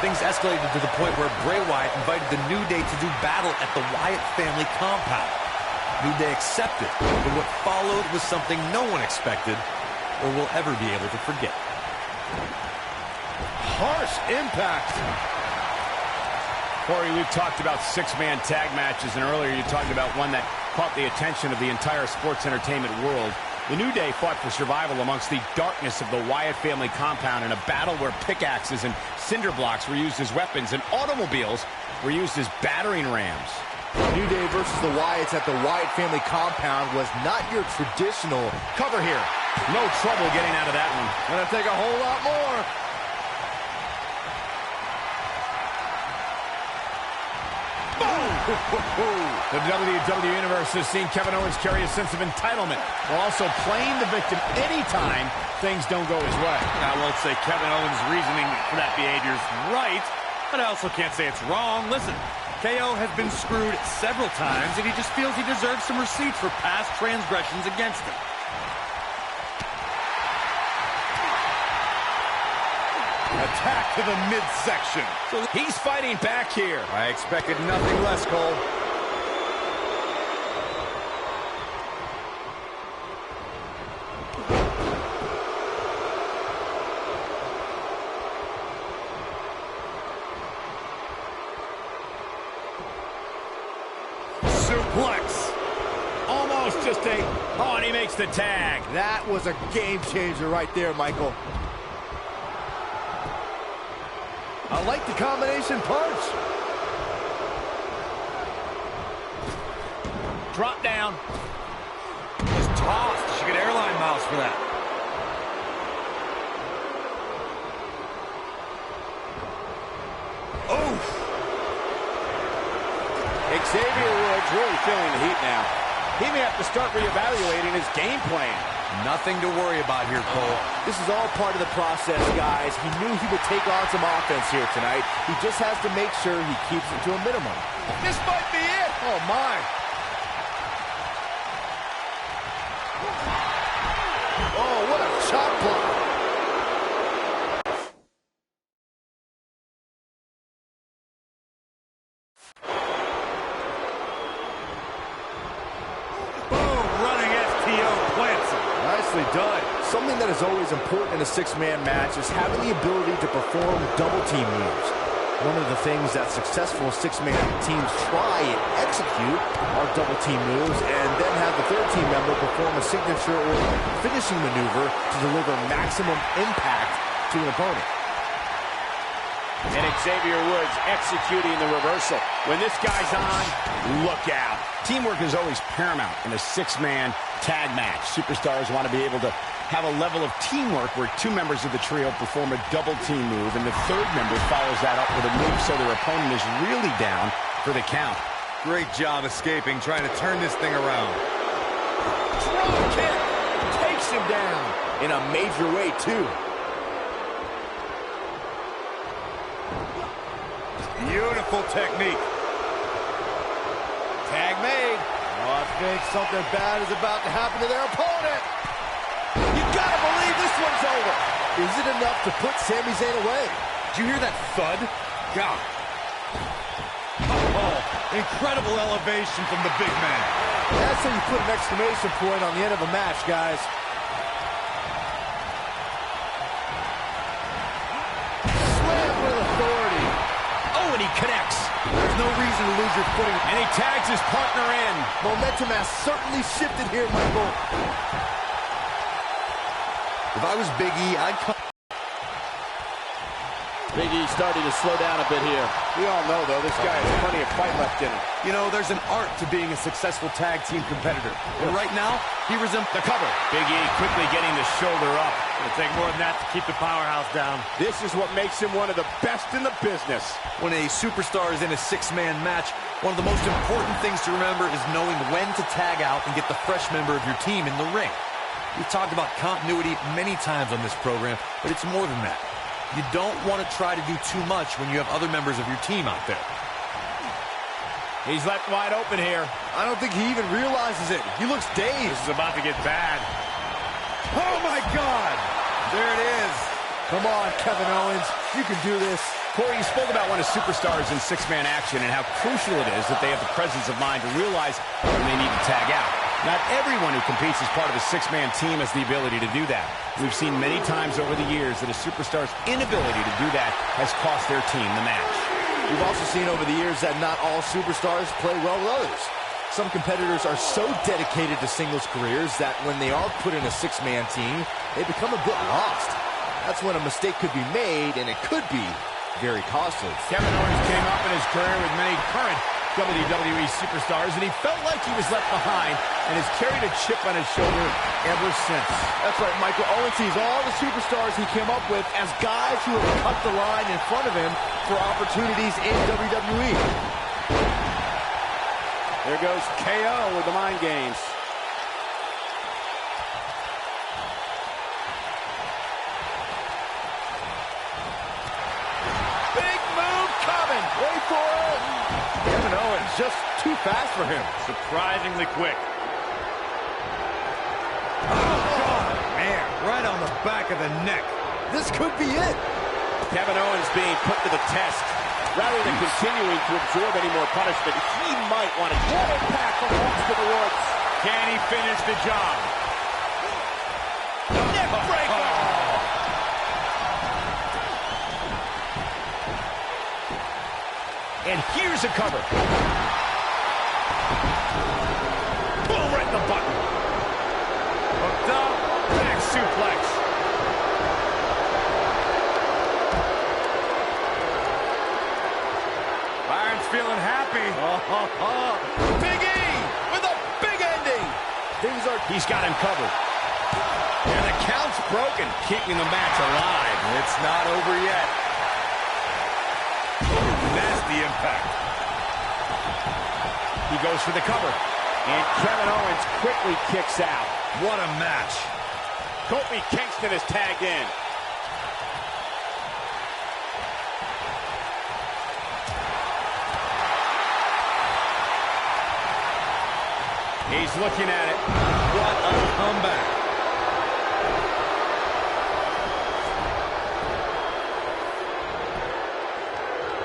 Things escalated to the point where Bray Wyatt invited the New Day to do battle at the Wyatt family compound. New Day accepted, but what followed was something no one expected or will ever be able to forget. Harsh impact. Corey, we've talked about 6-man tag matches, and earlier you talked about one that caught the attention of the entire sports entertainment world. The New Day fought for survival amongst the darkness of the Wyatt family compound in a battle where pickaxes and cinder blocks were used as weapons and automobiles were used as battering rams. New Day versus the Wyatts at the Wyatt family compound was not your traditional Cover here. No trouble getting out of that one. Gonna take a whole lot more. The WWE Universe has seen Kevin Owens carry a sense of entitlement while also playing the victim anytime things don't go his way. I won't say Kevin Owens' reasoning for that behavior is right, but I also can't say it's wrong. Listen, KO has been screwed several times, and he just feels he deserves some receipts for past transgressions against him. Attack to the midsection. So he's fighting back here. I expected nothing less, Cole. Suplex. Almost just a... Oh, and he makes the tag. That was a game changer right there, Michael. I like the combination punch. Drop down. Just tossed. She could airline miles for that. Oof. Xavier Woods really feeling the heat now. He may have to start reevaluating his game plan. Nothing to worry about here, Cole. This is all part of the process, guys. He knew he would take on some offense here tonight. He just has to make sure he keeps it to a minimum. This might be it. Oh, my. Oh, what a chop block. Done. Something that is always important in a 6-man match is having the ability to perform double team moves. One of the things that successful 6-man teams try and execute are double team moves and then have the third team member perform a signature or finishing maneuver to deliver maximum impact to an opponent. And Xavier Woods executing the reversal. When this guy's on, look out. Teamwork is always paramount in a 6-man tag match. Superstars want to be able to have a level of teamwork where 2 members of the trio perform a double team move, and the third member follows that up with a move so their opponent is really down for the count. Great job escaping, trying to turn this thing around. Drop kick takes him down in a major way, too. Beautiful technique. Tag made. Oh, I think something bad is about to happen to their opponent. You gotta believe this one's over. Is it enough to put Sami Zayn away? Did you hear that thud? God. Oh, incredible elevation from the big man. That's how you put an exclamation point on the end of a match, guys. Slam with authority. Oh, and he connects. There's no reason to lose your footing. And he tags his partner in. Momentum has certainly shifted here, Michael. If I was Big E, I'd come. Big E starting to slow down a bit here. We all know, though, this guy has plenty of fight left in him. You know, there's an art to being a successful tag team competitor. And right now, he resembles The cover. Big E quickly getting the shoulder up. It'll take more than that to keep the powerhouse down. This is what makes him one of the best in the business. When a superstar is in a six-man match, one of the most important things to remember is knowing when to tag out and get the fresh member of your team in the ring. We've talked about continuity many times on this program, but it's more than that. You don't want to try to do too much when you have other members of your team out there. He's left wide open here. I don't think he even realizes it. He looks dazed. This is about to get bad. Oh, my God. There it is. Come on, Kevin Owens. You can do this. Corey, you spoke about one of superstars in six-man action and how crucial it is that they have the presence of mind to realize when they need to tag out. Not everyone who competes as part of a six-man team has the ability to do that. We've seen many times over the years that a superstar's inability to do that has cost their team the match. We've also seen over the years that not all superstars play well with others. Some competitors are so dedicated to singles careers that when they are put in a six-man team, they become a bit lost. That's when a mistake could be made, and it could be very costly. Kevin Owens came up in his career with many current WWE superstars, and he felt like he was left behind and has carried a chip on his shoulder ever since. That's right, Michael. Owens sees all the superstars he came up with as guys who have cut the line in front of him for opportunities in WWE. There goes KO with the mind games. Big move coming. Wait for it. Kevin Owens just too fast for him. Surprisingly quick. Oh, God, man. Right on the back of the neck. This could be it. Kevin Owens being put to the test. Rather than continuing to absorb any more punishment, he might want to get impact from Owens to the woods. Can he finish the job? Neck breaker! And here's a cover. Boom, right in the button. Hooked up, back suplex. Byron's feeling happy. Big E with a big ending. He's got him covered. And the count's broken, keeping the match alive. It's not over yet. Nasty impact. He goes for the cover. And Kevin Owens quickly kicks out. What a match. Kofi Kingston is tagged in. He's looking at it. What a comeback.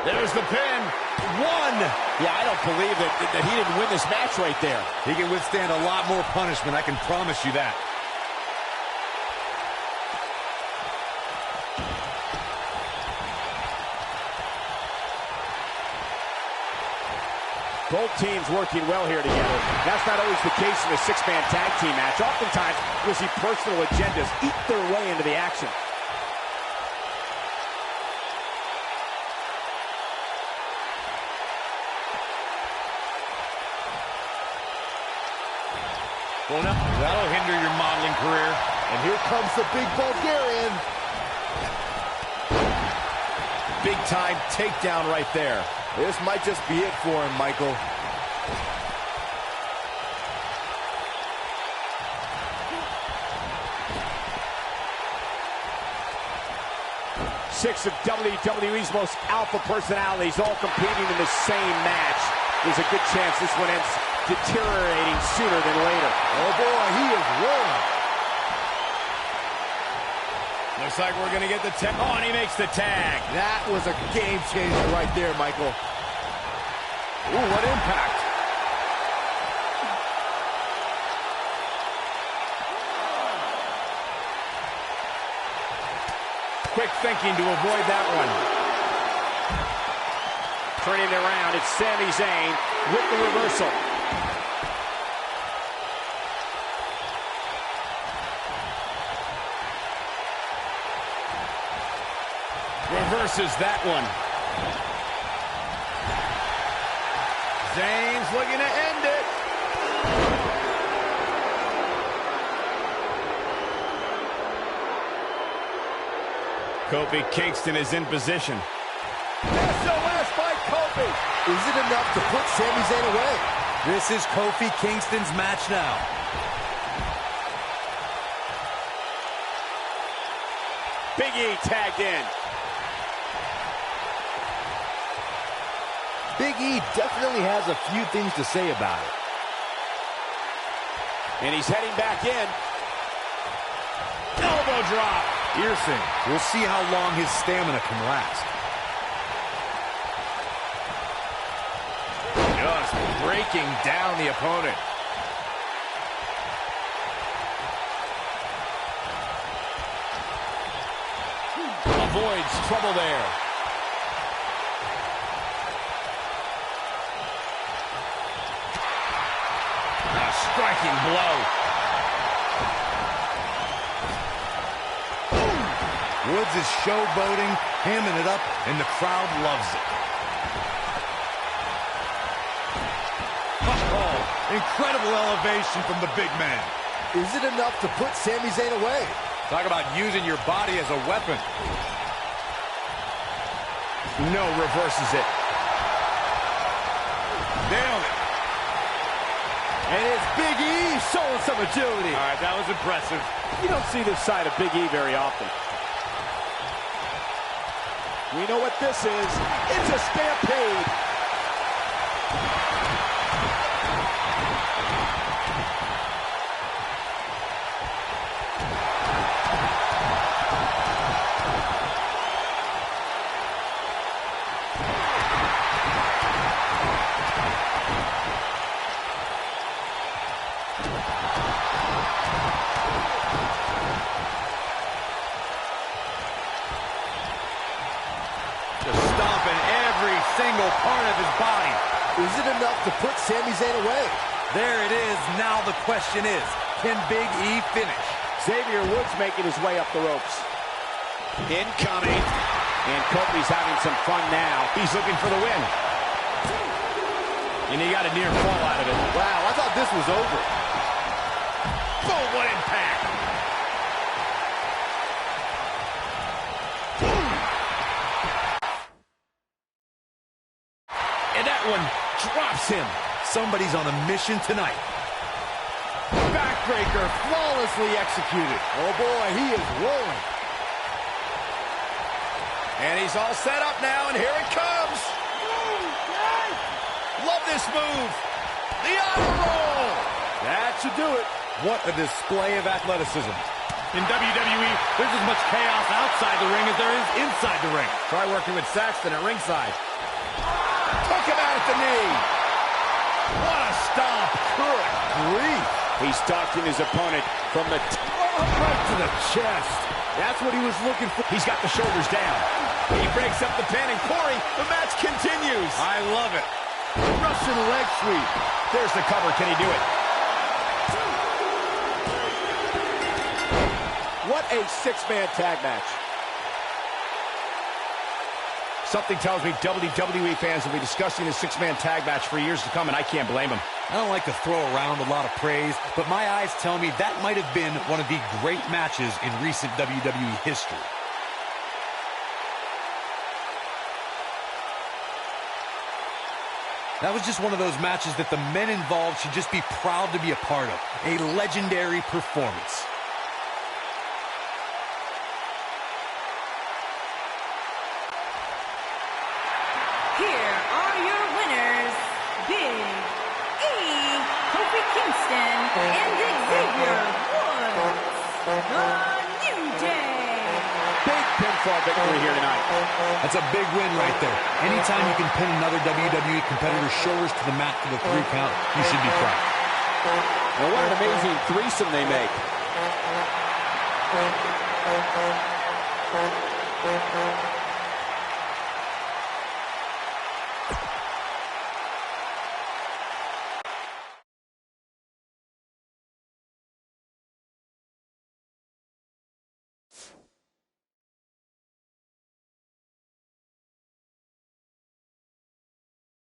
There's the pin. One. Yeah, I don't believe that he didn't win this match right there. He can withstand a lot more punishment, I can promise you that. Both teams working well here together. That's not always the case in a six-man tag team match. Oftentimes, you'll see personal agendas eat their way into the action. Well, now, that'll hinder your modeling career. And here comes the big Bulgarian. Big time takedown right there. This might just be it for him, Michael. 6 of WWE's most alpha personalities all competing in the same match. There's a good chance this one ends deteriorating sooner than later. Oh boy, he is rolling. Looks like we're going to get the tag. Oh, and he makes the tag. That was a game changer right there, Michael. Ooh, what impact. Quick thinking to avoid that one. Turning it around, it's Sami Zayn with the reversal. Reverses that one. Zayn's looking to end it. Kofi Kingston is in position. SOS by Kofi. Is it enough to put Sami Zayn away? This is Kofi Kingston's match now. Big E tagged in. Big E definitely has a few things to say about it. And he's heading back in. Elbow drop. Piercing. We'll see how long his stamina can last. Just breaking down the opponent. Avoids trouble there. A striking blow. Woods is showboating, hamming it up, and the crowd loves it. Oh, incredible elevation from the big man. Is it enough to put Sami Zayn away? Talk about using your body as a weapon. No, reverses it. Nailed it. And it's Big E showing some agility. All right, that was impressive. You don't see this side of Big E very often. We know what this is. It's a stampede. Just stomping every single part of his body. Is it enough to put Sami Zayn away? There it is. Now the question is, can Big E finish? Xavier Woods making his way up the ropes. Incoming. And Kofi's having some fun now. He's looking for the win. And he got a near fall out of it. Wow, I thought this was over. Boom, what impact. And that one drops him. Somebody's on a mission tonight. Backbreaker flawlessly executed. Oh boy, he is rolling. And he's all set up now, and here it comes. Love this move. The honor roll. That should do it. What a display of athleticism. In WWE, there's as much chaos outside the ring as there is inside the ring. Try working with Saxton at ringside. Took him out at the knee. What a stomp. Good grief. He's stalking his opponent from the Right to the chest. That's what he was looking for. He's got the shoulders down. He breaks up the pin, and Corey, the match continues. I love it. Russian leg sweep. There's the cover. Can he do it? What a six-man tag match. Something tells me WWE fans will be discussing this six-man tag match for years to come, and I can't blame them. I don't like to throw around a lot of praise, but my eyes tell me that might have been one of the great matches in recent WWE history. That was just one of those matches that the men involved should just be proud to be a part of. A legendary performance. Big E, Kofi Kingston, and Xavier Woods. The New Day. Big pinfall victory here tonight. That's a big win right there. Anytime you can pin another WWE competitor's shoulders to the mat for the 3 count, you should be proud. And what an amazing threesome they make.